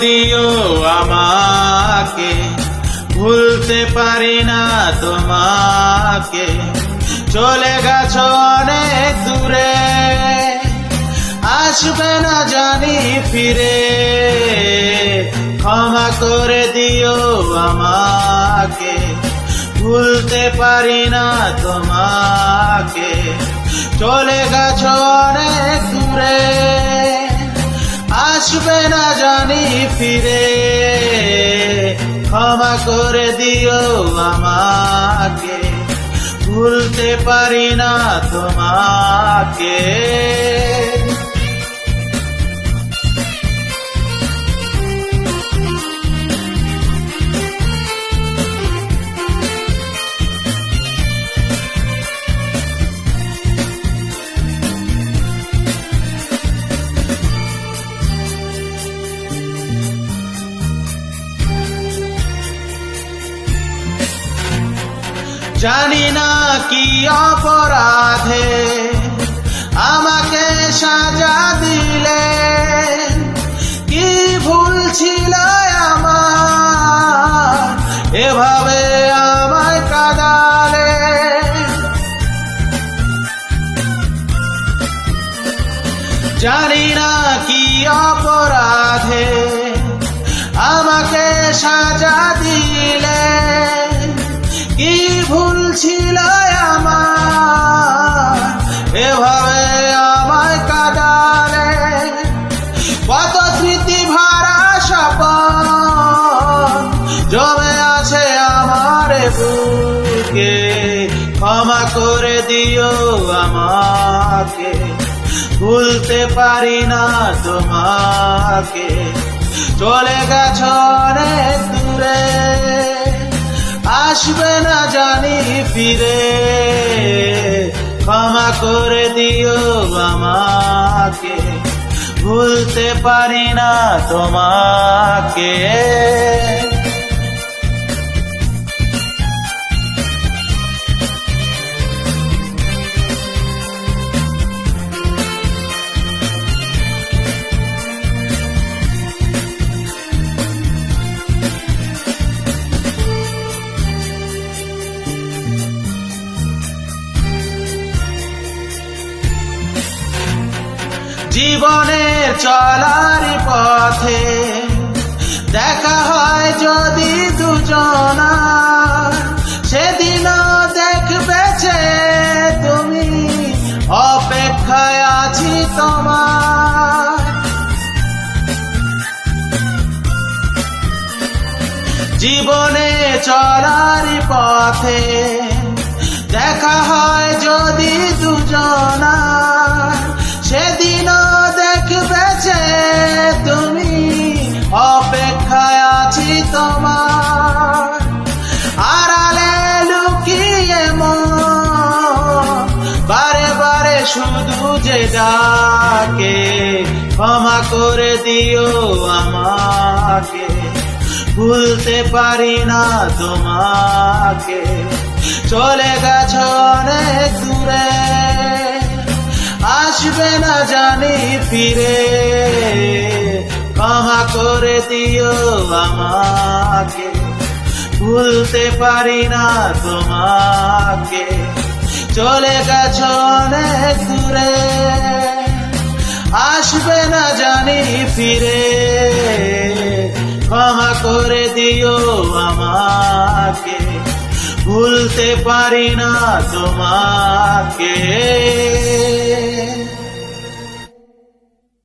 দিও আমাকে, ভুলতে পারি না তোমাকে। চলে গেছো অনেক দূরে, আসবে না জানি ফিরে। ক্ষমা করে দিও আমাকে, ভুলতে পারি না তোমাকে। চলে গেছো অনেক দূরে, আসবে না জানি ফিরে। ক্ষমা করে দিও আমাকে, ভুলতে পারি না তোমাকে। জানি না কি অপরাধে আমাকে সাজা দিলে, কি ভুল ছিল আমার এভাবে আমায় কাঁদালে। জানি না কি অপরাধে আমাকে সাজা দিলে, কি ভুল ছিল আমার এভাবে আমায় কাঁদালে। কত স্মৃতি ভরা স্বপ্ন জমে আছে আমার বুকে। ক্ষমা করে দিও আমাকে, ভুলতে পারি না তোমাকে। চলে গেছো অনেক দূরে, আসবে না জানি ফিরে। ক্ষমা করে দিও আমাকে, ভুলতে পারি না তোমাকে। জীবনের চলার পথে দেখা হয় যদি দুজনার, সেদিনও দেখবে যে তুমি, অপেক্ষায় আছি তোমার। জীবনে চলার পথে দেখা হয় যদি দুজনার, সেদিনও দেখবে যে তুমি, অপেক্ষায় আছি তোমার। আড়ালে লুকিয়ে মন বারে বারে শুধু যে ডাকে। ক্ষমা করে দিও আমাকে, ভুলতে পারি না তোমাকে। চলে গেছো অনেক দূরে, আসবে না জানি ফিরে। ক্ষমা করে দিও আমাকে, ভুলতে পারি না তোমাকে। চলে গেছো অনেক দূরে, আসবে না জানি ফিরে। ক্ষমা করে দিও আমাকে, ভুলতে পারি না তোমাকে।